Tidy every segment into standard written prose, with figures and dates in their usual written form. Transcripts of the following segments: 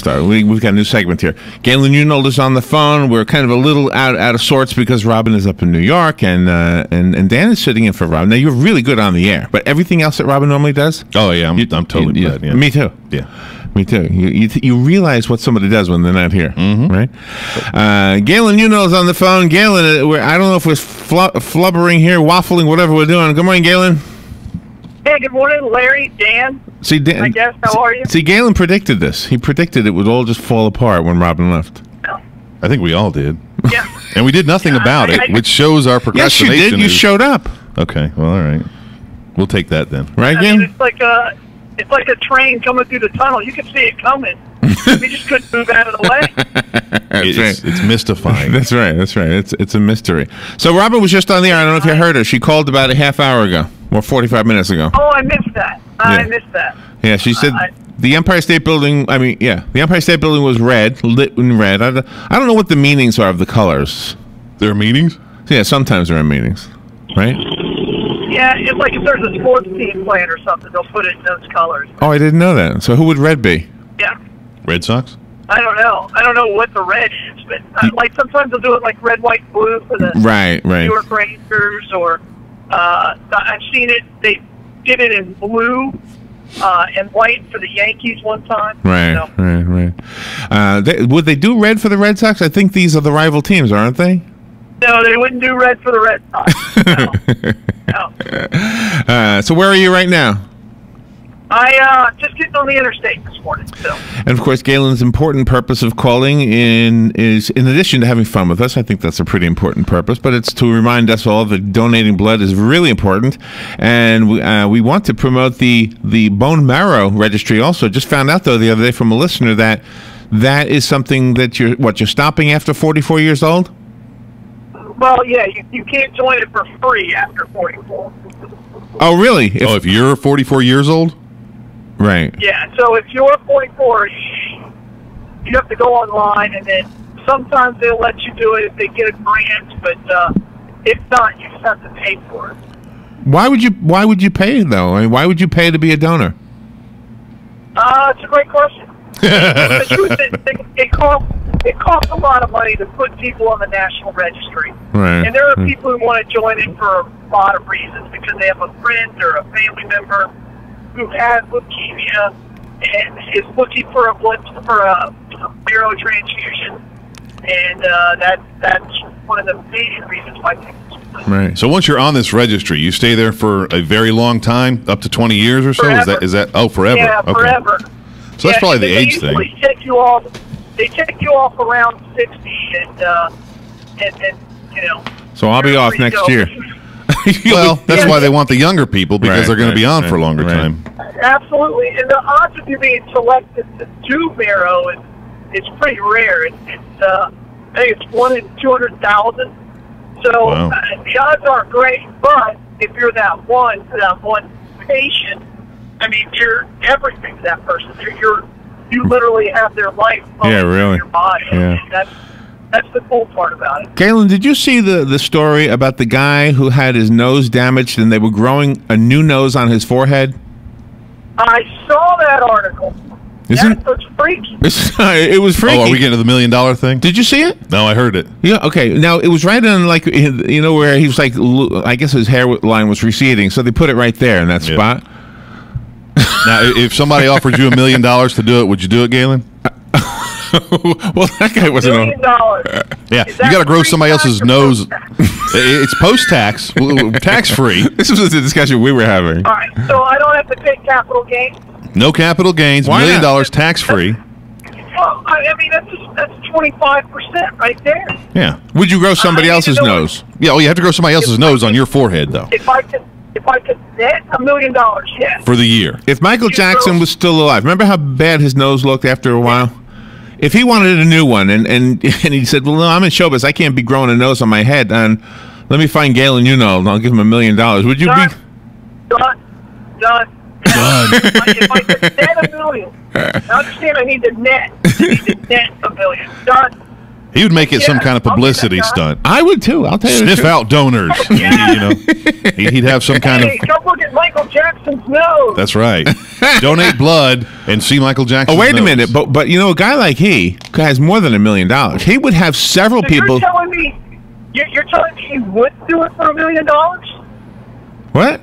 We've got a new segment here. Galen Unold is on the phone. We're kind of a little out of sorts because Robin is up in New York, and Dan is sitting in for Robin. Now, you're really good on the air, but everything else that Robin normally does? Oh, yeah, I'm totally bad. Yeah. Me too. Yeah. Me too. You realize what somebody does when they're not here, right? Galen Unold is on the phone. Galen, I don't know if we're flubbering here, waffling, whatever we're doing. Good morning, Galen. Hey, good morning, Larry, Dan. See, Dan, I guess, how are you? See, Galen predicted this. He predicted it would all just fall apart when Robin left. I think we all did. Yeah. And we did nothing about it, which shows our procrastination. Yes, you did. You showed up. Okay, well, all right. We'll take that then. Right, I Galen? mean, it's like a train coming through the tunnel. You can see it coming. We just couldn't move out of the way. It's mystifying. That's right. That's right. It's a mystery. So Robin was just on the air. I don't know if you heard her. She called about a half hour ago or 45 minutes ago. Oh, I missed that. I missed that. Yeah, she said the Empire State Building. I mean, yeah, the Empire State Building was red, lit in red. I don't know what the meanings are of the colors. There are meanings? Yeah, sometimes there are meanings, right? Yeah, it's like if there's a sports team playing or something, they'll put it in those colors. Oh, I didn't know that. So who would red be? Yeah. Red Sox? I don't know. I don't know what the red is, but like sometimes they'll do it like red, white, blue for the New York Rangers, or I've seen it. They did it in blue and white for the Yankees one time. Right. Would they do red for the Red Sox? I think these are the rival teams, aren't they? No, they wouldn't do red for the Red Sox. No. So where are you right now? I just getting on the interstate this morning. So. And of course, Galen's important purpose of calling is in addition to having fun with us. I think that's a pretty important purpose, but it's to remind us all that donating blood is really important, and we want to promote the bone marrow registry. Also, just found out though the other day from a listener that is something that you're stopping after 44 years old. Well, yeah, you can't join it for free after 44. Oh, really? If you're 44 years old? Right. Yeah, so if you're 44, you have to go online, and then sometimes they'll let you do it if they get a grant, but if not, you just have to pay for it. Why would you pay, though? I mean, why would you pay to be a donor? It's a great question. It costs a lot of money to put people on the National Registry. Right. And there are people who want to join it for a lot of reasons, because they have a friend or a family member who has leukemia and is looking for a marrow transfusion, and that's one of the major reasons why people. Right. So once you're on this registry, you stay there for a very long time, up to 20 years or so. Forever. Is that? Oh, forever. Yeah, okay. forever. So that's probably the age thing. They take you off around 60, and you know. So I'll be off next year. Well, that's why they want the younger people, because they're going to be on for a longer time. Absolutely, and the odds of you being selected to do marrow is pretty rare. I think it's 1 in 200,000. So wow. The odds aren't great, but if you're that one patient, I mean, you're everything to that person. You literally have their life in your body. Yeah. That's the cool part about it. Galen, did you see the story about the guy who had his nose damaged and they were growing a new nose on his forehead? I saw that article. That was freaky. It was freaky. Oh, are we getting to the $1 million thing? Did you see it? No, I heard it. Yeah, okay. Now, it was right on, like, you know, where he was like, I guess his hairline was receding, so they put it right there in that spot. Now, if somebody offered you $1 million to do it, would you do it, Galen? Well, that guy wasn't on. $1 million. Yeah, you got to grow somebody else's nose. It's post-tax, tax-free. This was the discussion we were having. All right, so I don't have to pay capital gains? No capital gains, $1 million tax-free. Well, I mean, that's 25% right there. Yeah. Would you grow somebody else's nose? Yeah, well, you have to grow somebody else's nose on your forehead, though. If I could net $1 million, yes. For the year. If Michael Jackson was still alive, remember how bad his nose looked after a while? If he wanted a new one, and he said, well, no, I'm in showbiz, I can't be growing a nose on my head, and let me find Galen Unold, and I'll give him $1 million. Would you be? Done. If I could net $1 million, I understand I need to net $1 million. Done. He would make it some kind of publicity stunt. I would too. I'll tell you. Sniff out donors. He'd have some kind of. Come look at Michael Jackson's nose. That's right. Donate blood and see Michael Jackson's Oh, wait a nose. minute. But you know, a guy like he has more than $1 million. He would have several So people. You're telling me he would do it for $1 million? What?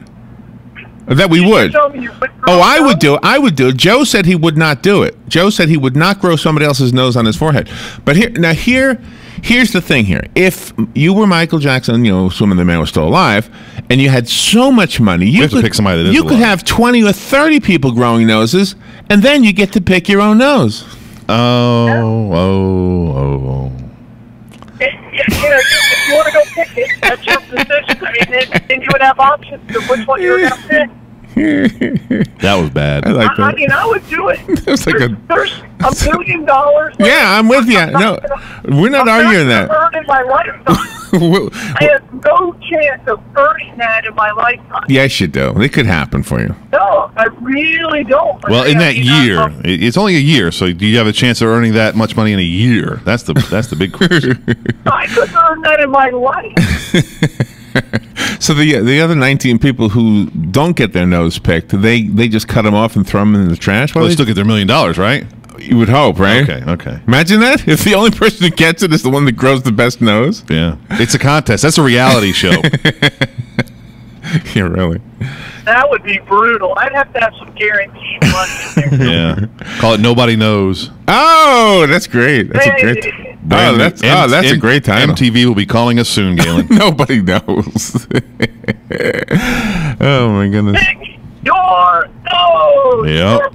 That we would. Oh, I would do it. I would do it. Joe said he would not do it. Joe said he would not grow somebody else's nose on his forehead. But here's the thing here. If you were Michael Jackson, assuming the man was still alive, and you had so much money, you could pick somebody that is you could alive. have 20 or 30 people growing noses, and then you get to pick your own nose. Oh. If you want to go pick it, that's your decision. I mean, then you would have options of which one you were going to pick. That was bad. I like that. I mean, I would do it. It's like There's $1 million. Yeah, I'm with you. No, we're not arguing that. In my lifetime. I have no chance of earning that in my lifetime. Yes, you do. It could happen for you. No, I really don't. Well, in that year, it's only a year, so do you have a chance of earning that much money in a year? That's the big question. I couldn't earn that in my life. So the other 19 people who don't get their nose picked, they just cut them off and throw them in the trash? Well, they still get their $1 million, right? You would hope, right? Okay. Imagine that. If the only person who gets it is the one that grows the best nose. Yeah. It's a contest. That's a reality show. Yeah, really. That would be brutal. I'd have to have some guaranteed money in there. Yeah. Call it Nobody Knows. Oh, that's great. That's a great. That's a great title. MTV will be calling us soon, Galen. Nobody knows. Oh my goodness. Pick your nose. Yep.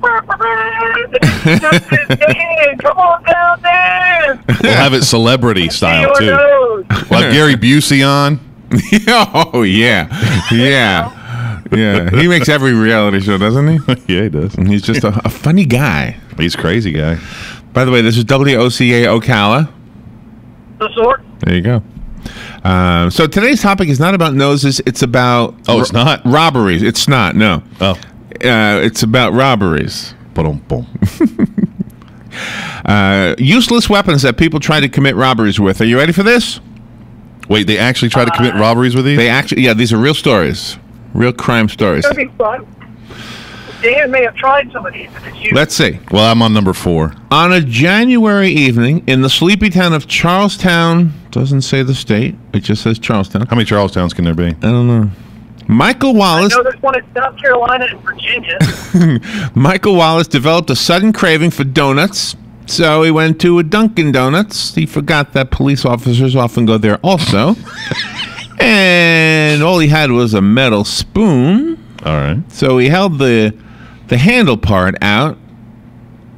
Come on down there. We'll have it celebrity style Your too. nose. We'll have Gary Busey on. Oh yeah. He makes every reality show, doesn't he? Yeah, he does. He's just a funny guy. He's a crazy guy. By the way, this is WOCA Ocala. The sort. There you go. So today's topic is not about noses. It's about It's not robberies. It's not. No. Oh, it's about robberies. boom. Useless weapons that people try to commit robberies with. Are you ready for this? Wait, they actually try to commit robberies with these? They actually, yeah, these are real stories, real crime stories. It's going to be fun. Dan may have tried some of these. Let's see. Well, I'm on number 4. On a January evening in the sleepy town of Charlestown, doesn't say the state, it just says Charlestown. How many Charlestowns can there be? I don't know. Michael Wallace. I know there's one in South Carolina and Virginia. Michael Wallace developed a sudden craving for donuts, so he went to a Dunkin' Donuts. He forgot that police officers often go there also. And all he had was a metal spoon. All right. So he held the handle part out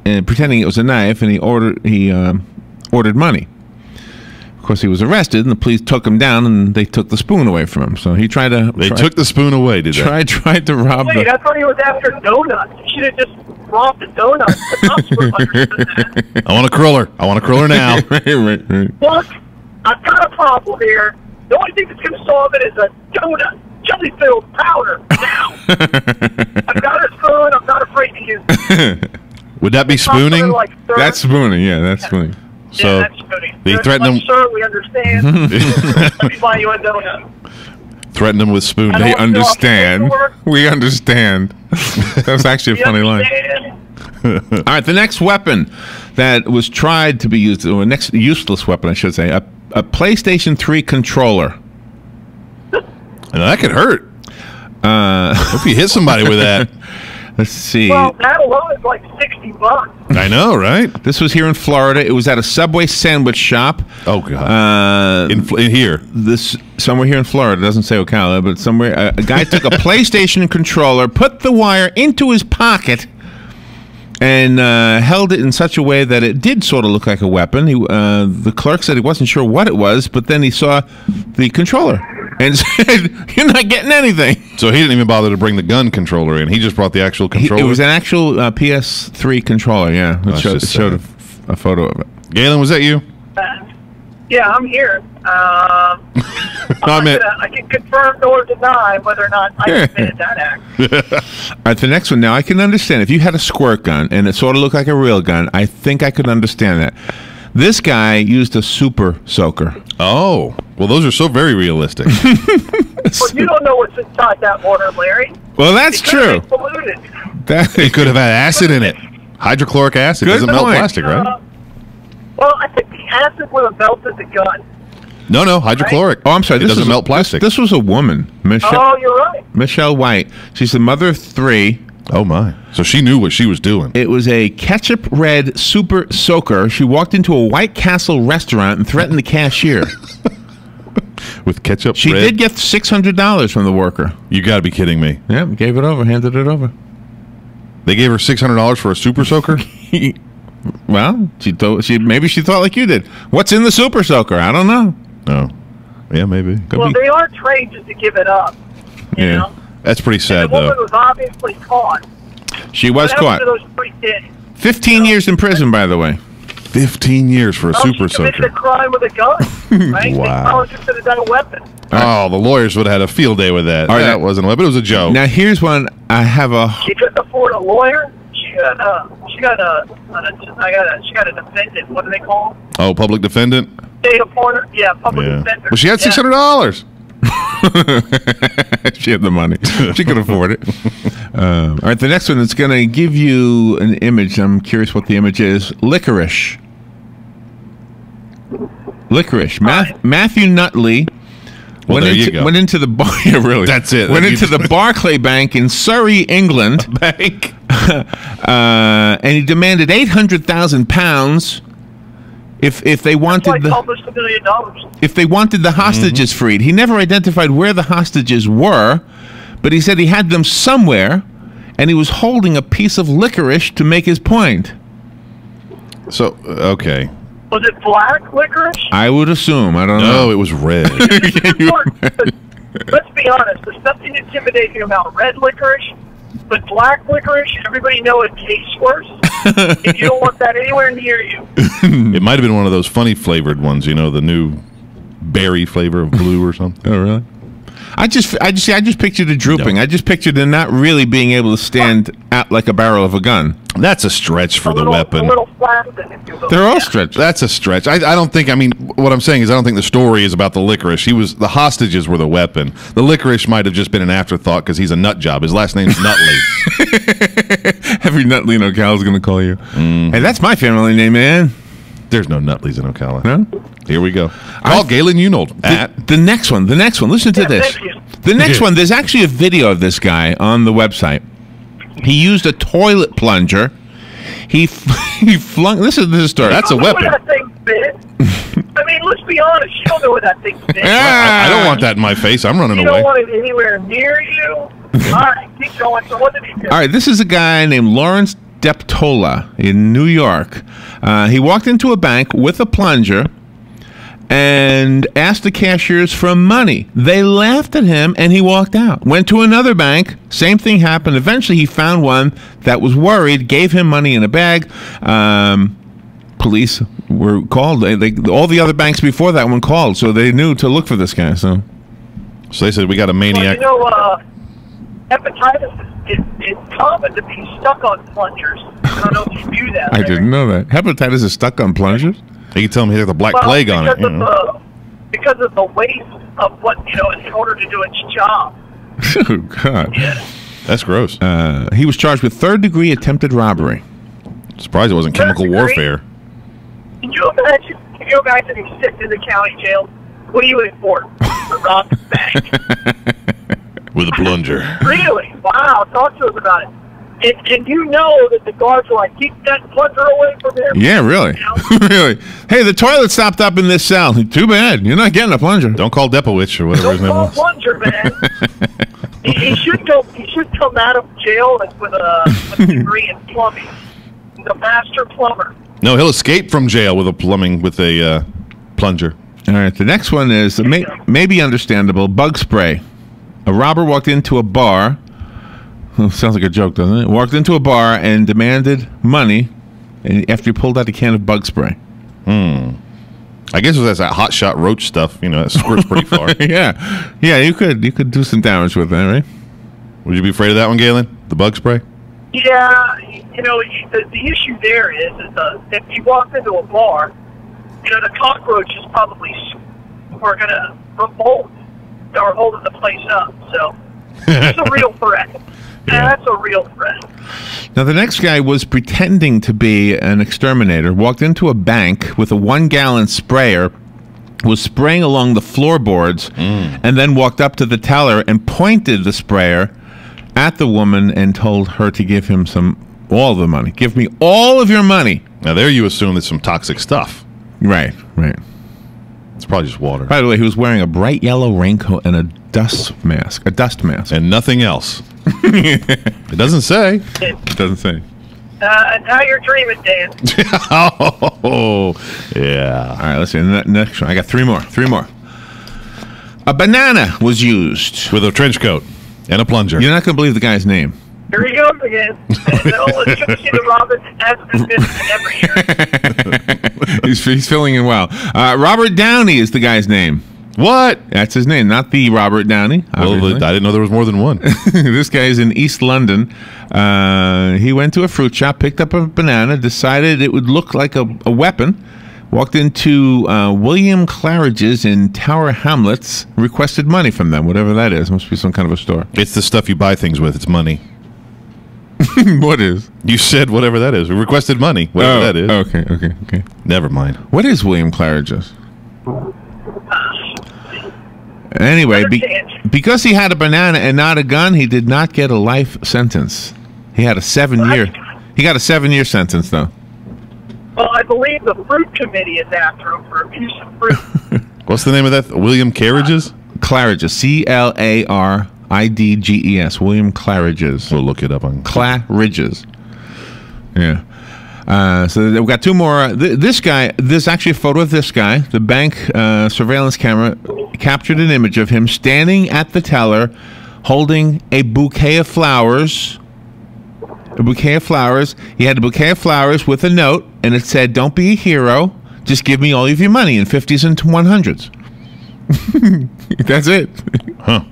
and pretending it was a knife, and he ordered money. Of course, he was arrested, and the police took him down, and they took the spoon away from him. So he tried to. They took the spoon away, did they? Tried to rob Wait, I thought he was after donuts. He should have just robbed the donuts. The cops would have understood that. I want a cruller. I want a cruller now. right. Look, I've got a problem here. The only thing that's going to solve it is a donut. Jelly-filled powder now. I've got a spoon. I'm not afraid to use it. Would that be spooning? Like, That's spooning. Yeah, that's spooning. So yeah, that's spooning. they threatened him. Sir, we understand. Let me buy you a donut. Threatened him with spoon. They understand. We understand. That was actually a funny line. All right, the next weapon that was tried to be used, or next useless weapon, I should say, a PlayStation 3 controller. And that could hurt. If you hit somebody with that. Let's see. Well, that alone is like $60. I know, right? This was here in Florida. It was at a Subway sandwich shop. Oh, God. In here. This somewhere here in Florida. It doesn't say Ocala, but somewhere. A guy took a PlayStation controller, put the wire into his pocket, and held it in such a way that it did sort of look like a weapon. The clerk said he wasn't sure what it was, but then he saw the controller and said, "You're not getting anything." So he didn't even bother to bring the gun controller in. He just brought the actual controller. It was an actual PS3 controller, yeah. It showed a photo of it. Galen, was that you? Yeah, I'm here. I can confirm nor deny whether or not I committed that act. All right, the next one. Now, I can understand if you had a squirt gun and it sort of looked like a real gun. I think I could understand that. This guy used a super soaker. Oh, well, those are so very realistic. Well, you don't know what's inside that water, Larry. Well, that's It could true. be polluted. It could have had acid in it. Hydrochloric acid Good doesn't melt point. plastic, right? Well, I think the acid would have melted the gun. No, hydrochloric. Oh, I'm sorry. It doesn't melt plastic. This was a woman, Michelle. Oh, you're right. Michelle White. She's the mother of 3. Oh, my. So she knew what she was doing. It was a ketchup red super soaker. She walked into a White Castle restaurant and threatened the cashier. With ketchup She red? did get $600 from the worker. You got to be kidding me. Yeah, gave it over, handed it over. They gave her $600 for a super soaker? Well, maybe she thought like you did. What's in the super soaker? I don't know. Oh. Yeah, maybe. Well, they are trained just to give it up. You Yeah. know? That's pretty And sad, the woman though. was obviously caught. She was What caught. happened to those 3 kids? 15 years in prison, by the way. 15 years for a super She committed soaker. a crime with a gun, right? Wow. They probably just could have done a weapon. Oh, the lawyers would have had a field day with that. All right. That wasn't a weapon. It was a joke. Now, here's one. I have a... She couldn't afford a lawyer. She got a defendant. What do they call them? Oh, public defendant? State appointed. Yeah, public Yeah. defender. Well, she had Yeah. $600. She had the money. She could afford it. All right, the next one is going to give you an image. I'm curious what the image is. Licorice. Licorice. Matthew Nutley Well, there you go. went into the bar. Yeah, really. That's it. Went into the Barclay Bank in Surrey, England, Bank. and he demanded £800,000 if they That's why wanted he published $1 million. if they wanted the hostages freed. He never identified where the hostages were, but he said he had them somewhere, and he was holding a piece of licorice to make his point. So, okay. Was it black licorice? I would assume. I don't know. No, it was red. Let's be honest. There's nothing intimidating about red licorice, but black licorice, everybody know it tastes worse. And you don't want that anywhere near you. It might have been one of those funny flavored ones, you know, the new berry flavor of blue or something. Oh, really? I just pictured it drooping. No. I just pictured it not really being able to stand out like a barrel of a gun. That's a stretch for the A weapon. little flaccid, if you will. They're all Yeah. stretched. That's a stretch. I don't think. I mean, what I'm saying is, I don't think the story is about the licorice. The hostages were the weapon. The licorice might have just been an afterthought because he's a nut job. His last name's Nutley. Every Nutley in Ocala is going to call you. Hey, that's my family name, man. There's no Nutleys in Ocala. No? Here we go. Call Galen Unold at. The next one. Listen to Yeah, this. thank you. The next Yeah. one, there's actually a video of this guy on the website. He used a toilet plunger. He flung. Listen to this story. That's a You don't know weapon. where that thing fit. I mean, let's be honest. You don't know where that thing fits. Ah. I don't want that in my face. I'm running You away. don't want it anywhere near you. All right, keep going. So what did he do? All right, this is a guy named Lawrence Deptola in New York. He walked into a bank with a plunger and asked the cashiers for money. They laughed at him, and he walked out. Went to another bank. Same thing happened. Eventually, he found one that was worried, gave him money in a bag. Police were called. All the other banks before that one called, so they knew to look for this guy. So They said we got a Well, maniac. you know, hepatitis it's common to be stuck on plungers. I don't know if you knew that. I Larry. didn't know that. Hepatitis is stuck on plungers? You can tell me he had the black Well, plague on it. because You know. because of the weight of what, in order to do its job. Oh, God. That's gross. He was charged with third-degree attempted robbery. Surprised it wasn't chemical Third degree? warfare. Can you imagine if you guys are sitting in the county jail? What are you in for? To rob the bank. With a plunger. Really? Wow. Talk to us about it. And you know that the guards are like, keep that plunger away from him. Yeah, really. really. Hey, the toilet stopped up in this cell. Too bad. You're not getting a plunger. Don't call Depowich or whatever his Don't name call was. plunger, man. he should come out of jail with a degree in plumbing. He's a master plumber. No, he'll escape from jail with a plunger. All right, the next one is maybe understandable. Bug spray. A robber walked into a bar. Sounds like a joke, doesn't it? Walked into a bar and demanded money after he pulled out a can of bug spray. I guess it was that hot shot roach stuff. That squirts pretty far. Yeah, you could do some damage with that, right? Would you be afraid of that one, Galen? The bug spray? Yeah, the issue there is if you walk into a bar the cockroaches probably are going to revolt or holding the place up. So it's a real threat. Yeah. That's a real threat. Now, the next guy was pretending to be an exterminator, walked into a bank with a 1-gallon sprayer, was spraying along the floorboards, and then walked up to the teller and pointed the sprayer at the woman and told her to give him all the money. Give me all of your money. Now, there you assume there's some toxic stuff. Right. It's probably just water. By the way, he was wearing a bright yellow raincoat and a dust mask. And nothing else. It doesn't say. It doesn't say. And now you're dreaming, Dan. Oh, yeah. All right, let's see. Next one. I got three more. A banana was used. With a trench coat and a plunger. You're not going to believe the guy's name. Here he goes again. Let's go see the Robin has been missing every year. He's filling in well. Robert Downey is the guy's name. What? That's his name, not the Robert Downey. Well, I didn't know there was more than one. This guy is in East London. He went to a fruit shop, picked up a banana, decided it would look like a weapon, walked into William Claridge's in Tower Hamlets, requested money from them, whatever that is. Must be some kind of a store. It's the stuff you buy things with. It's money. What is? You said whatever that is. We requested money, whatever that is. Okay. Never mind. What is William Claridge's? Anyway, because he had a banana and not a gun, he did not get a life sentence. He had a 7-year. He got a 7-year sentence, though. Well, I believe the fruit committee is after him for abuse of fruit. What's the name of that? William Claridge's? Claridge's. Claridges. William Claridge's. We'll look it up on Claridge's. Yeah. So we've got two more. This guy, there's actually a photo of this guy. The bank surveillance camera captured an image of him standing at the teller holding a bouquet of flowers. He had a bouquet of flowers with a note, and it said, "Don't be a hero. Just give me all of your money in 50s and 100s. That's it. Huh.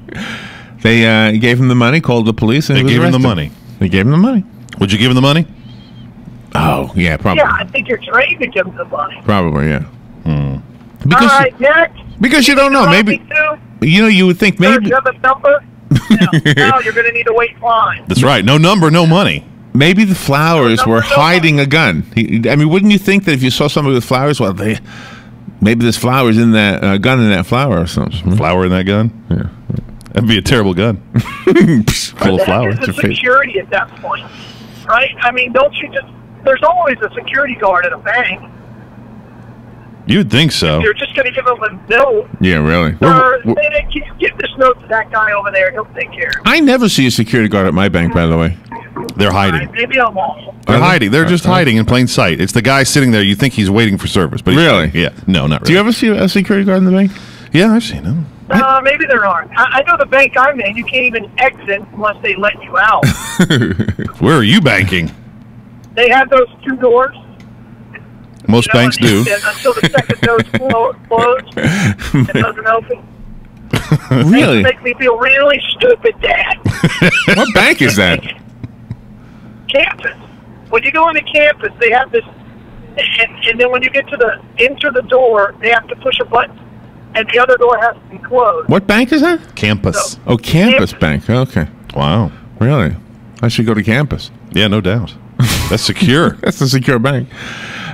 They gave him the money, called the police, and They gave him the money. They gave him the money. Would you give him the money? Oh, yeah, probably. Yeah, I think you're trained to give them the money. Probably, yeah. All right, next. Because you don't know. Maybe, you would think maybe. You have a number? No, you're going to need to wait in line. That's right. No number, no money. Maybe the flowers were hiding a gun. I mean, wouldn't you think that if you saw somebody with flowers, well, maybe there's flowers in that gun in that flower or something. Flower in that gun? Yeah. That'd be a terrible gun. Full of flowers. There's security at that point, right? I mean, don't you just... There's always a security guard at a bank. You'd think so. You're just going to give them a note. Yeah, really. Or give this note to that guy over there. He'll take care of it. I never see a security guard at my bank, by the way. They're hiding. Maybe I'm wrong. They're hiding. They're just hiding in plain sight. It's the guy sitting there. You think he's waiting for service, but really? Yeah. No, not really. Do you ever see a security guard in the bank? Yeah, I've seen them. Maybe there aren't. I know the bank I'm in, you can't even exit unless they let you out. Where are you banking? They have those two doors. Most banks do. Until the second door closed, it doesn't open. Really? It makes me feel really stupid, Dad. What bank is that? Campus. When you go into campus, they have this, and then when you get to enter the door, they have to push a button, and the other door has to be closed. What bank is that? Campus. So, Campus Bank. Okay. Wow. Really? I should go to campus. Yeah, no doubt. That's secure. That's a secure bank.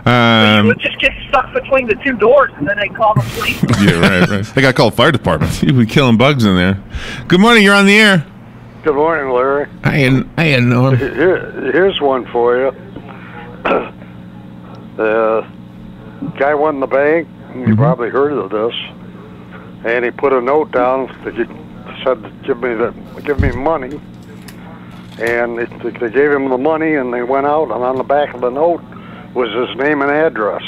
you would just get stuck between the two doors, and then they call the police. Yeah, right. They got called fire department. You'd be killing bugs in there. Good morning. You're on the air. Good morning, Larry. I Norm. Here's one for you. The guy went in the bank, and you probably heard of this, and he put a note down that you said, give me money. And they gave him the money, and they went out, and on the back of the note was his name and address.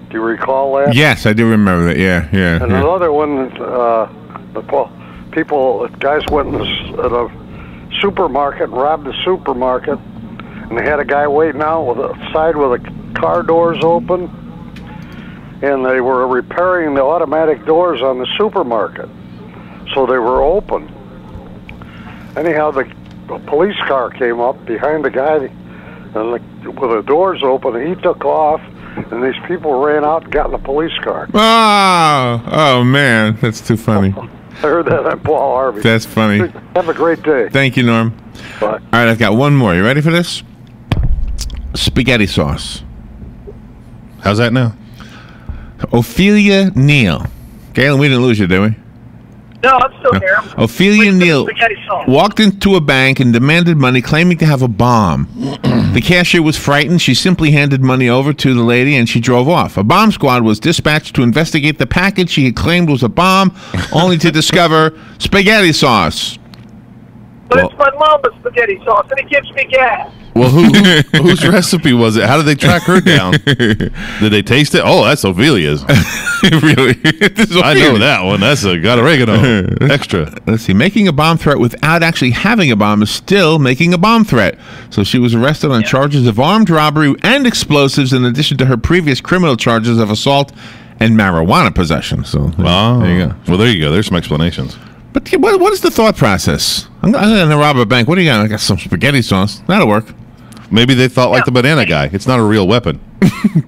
Do you recall that? Yes, I do remember that. Yeah. And another one, guys went at a supermarket and robbed the supermarket, and they had a guy waiting outside with the car doors open, and they were repairing the automatic doors on the supermarket, so they were open. Anyhow, the police car came up behind the guy, and with the doors open, and he took off, and these people ran out and got in a police car. Oh man, that's too funny. I heard that on Paul Harvey. That's funny. Have a great day. Thank you, Norm. Bye. All right, I've got one more. You ready for this? Spaghetti sauce. How's that now? Ophelia Neal. Galen, we didn't lose you, did we? No, I'm still here. Ophelia Wait, Neal spaghetti sauce. walked into a bank and demanded money, claiming to have a bomb. The cashier was frightened. She simply handed money over to the lady and she drove off. A bomb squad was dispatched to investigate the package she had claimed was a bomb, only to discover spaghetti sauce. But it's my mama's spaghetti sauce, and it gives me gas. Well, whose recipe was it? How did they track her down? Did they taste it? Oh, that's Ophelia's. Really? I know that one. That's got oregano. Extra. Let's see. Making a bomb threat without actually having a bomb is still making a bomb threat. So she was arrested on charges of armed robbery and explosives, in addition to her previous criminal charges of assault and marijuana possession. So there you go. Well, there you go. There's some explanations. But what is the thought process? I'm going to rob a bank. What do you got? I got some spaghetti sauce. That'll work. Maybe they thought like the banana guy. It's not a real weapon.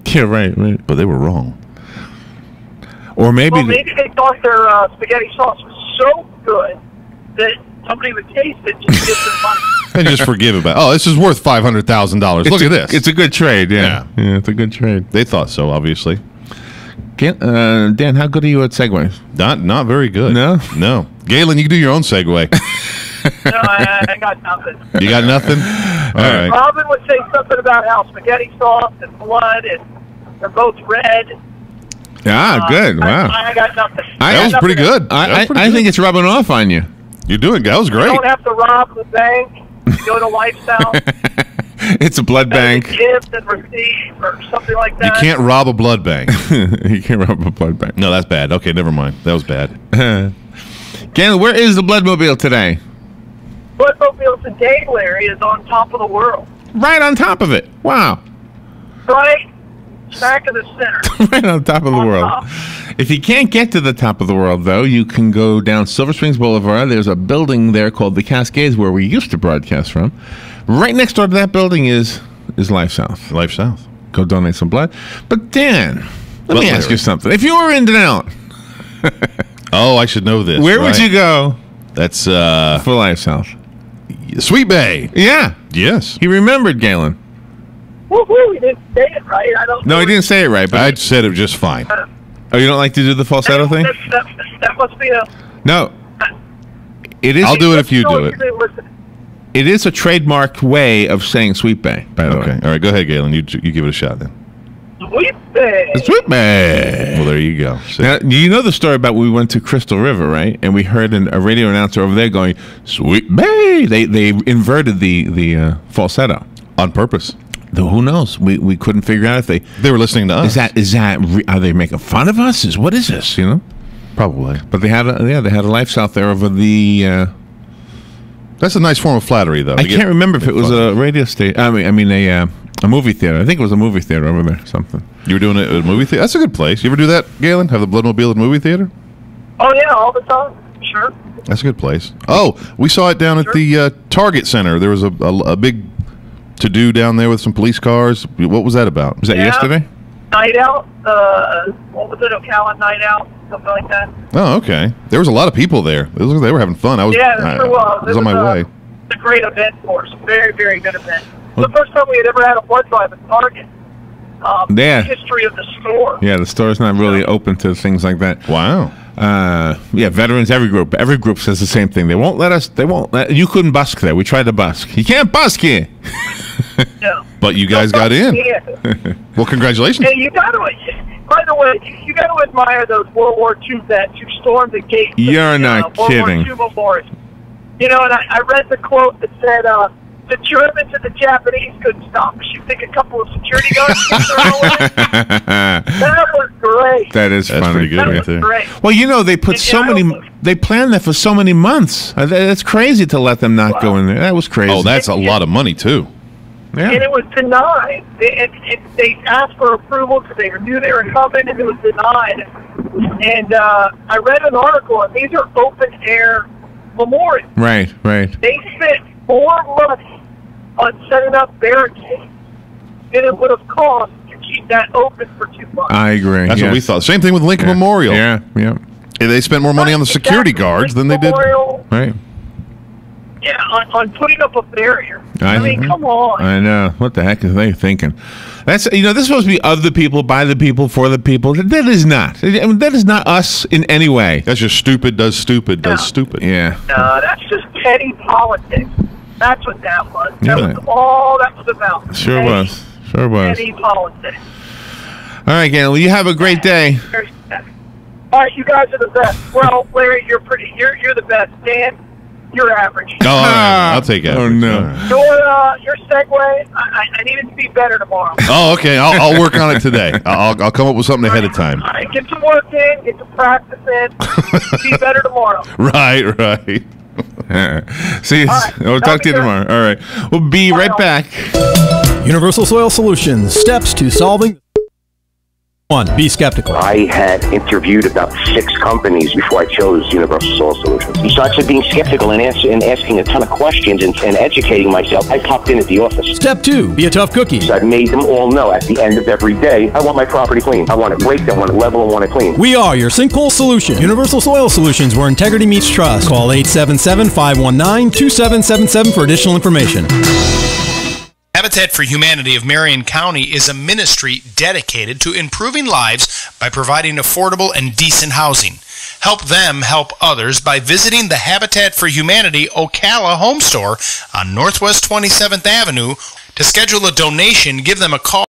Yeah, right. But they were wrong. Or maybe they thought their spaghetti sauce was so good that somebody would taste it just to get their money. And just forgive about it. Oh, this is worth $500,000. Look at this. It's a good trade, yeah. Yeah, it's a good trade. They thought so, obviously. Dan, how good are you at segues? Not very good. No? Galen, you can do your own segue. No, I got nothing. You got nothing? All right. Robin would say something about how spaghetti sauce and blood, and they're both red. Good. Wow. I got nothing. That was pretty good. I think it's rubbing off on you. You're doing good. That was You great. don't have to rob the bank. You go to Lifestyle. It's a blood bank. Gift and receipt or something like You that. can't rob a blood bank. You can't rob a blood bank. No, that's bad. Okay, never mind. That was bad. Galen, where is the Bloodmobile today? Bloodmobile today, Larry, is on top of the world. Right on top of it. Wow. Right back of the center. Right on top of the world. Top. If you can't get to the top of the world, though, you can go down Silver Springs Boulevard. There's a building there called the Cascades where we used to broadcast from. Right next door to that building is Life South. Life South. Go donate some blood. But Dan, let me Larry? ask you something. If you were in Denellen, Oh, I should know this. where would right. you go That's for Life South? Sweet Bay. Yeah. Yes. He remembered, Galen. Woohoo, he didn't say it right. I don't No, know. he didn't say it right. But I said it just fine. oh, you don't like to do the falsetto thing? That must be a... No. It is. I'll do it if you do it. Listen, It is a trademarked way of saying Sweet Bay, by the Okay. way. All right. Go ahead, Galen. You give it a shot then. Sweet Bay. Sweet Bay. Well, there you go. See? Now, you know the story about we went to Crystal River, right? And we heard a radio announcer over there going, Sweet Bay. They inverted the falsetto. On purpose. Who knows? We couldn't figure out if They were listening to us. are they making fun of us? What is this? You know? Probably. But they had a Life South there over the. That's a nice form of flattery, though. I can't remember if it was a radio station. I mean a movie theater. I think it was a movie theater over there. Something. You were doing it at a movie theater? That's a good place. You ever do that, Galen? Have the Bloodmobile at a movie theater? Oh, yeah, all the time. Sure. That's a good place. Oh, we saw it down at the Target Center. There was a big to-do down there with some police cars. What was that about? Was that yesterday? Night out. What was it? Ocala night out. Something like that. Oh, okay. There was a lot of people there. It looked like they were having fun. I was on my way. It's a great event for us. Very, very good event. The first time we had ever had a blood drive at Target. Yeah. History of the store. Yeah, the store's not really open to things like that. Wow. Yeah, veterans, every group says the same thing. They won't let us. You couldn't busk there. We tried to busk. You can't busk here. Yeah. But you guys got in. Yeah. Well, congratulations. Hey, you got to. By the way, you got to admire those World War II vets who stormed the gates. You're not kidding. World War II memorials. You know, and I read the quote that said, the Germans and the Japanese couldn't stop us. You think a couple of security guards could throw away? That was great. That is That's funny. pretty good That right was there. great. Well, you know, they put so many. They planned that for so many months. That's crazy to let them not go in there. That was crazy. Oh, that's a lot of money, too. And yeah. it was denied. They asked for approval because they knew they were coming, and it was denied. And I read an article, and these are open-air memorials. Right. They spent more money on setting up barricades than it would have cost to keep that open for 2 months. I agree. That's what we thought. Same thing with Lincoln Memorial. Yeah, yeah. They spent more money on the security guards than they did. Right. Yeah, on putting up a barrier. I I mean, come on. I know. What the heck are they thinking? That's this is supposed to be of the people, by the people, for the people. That is not. I mean, that is not us in any way. That's just stupid does stupid does stupid. Yeah. No, that's just petty politics. That's what that was. Yeah. That was all that was about. Sure petty, was. Sure was. Petty politics. All right, Gail. You have a great day. All right, you guys are the best. Well, Larry, you're the best. Dan, you're average. Oh, all right. I'll take it. Oh no. Your segue, I need it to be better tomorrow. Oh, okay. I'll work on it today. I'll come up with something ahead of time. All right, get some work in, get some practice in. Be better tomorrow. Right. See you. right. We'll talk to you tomorrow. All right. We'll be right back. Universal Soil Solutions. Steps to solving. 1. Be skeptical. I had interviewed about 6 companies before I chose Universal Soil Solutions. Besides being skeptical and asking a ton of questions and educating myself, I popped in at the office. Step 2. Be a tough cookie. So I made them all know at the end of every day, I want my property clean. I want it raked, I want it level, I want it clean. We are your sinkhole solution. Universal Soil Solutions, where integrity meets trust. Call 877-519-2777 for additional information. Habitat for Humanity of Marion County is a ministry dedicated to improving lives by providing affordable and decent housing. Help them help others by visiting the Habitat for Humanity Ocala home store on Northwest 27th Avenue. To schedule a donation, give them a call.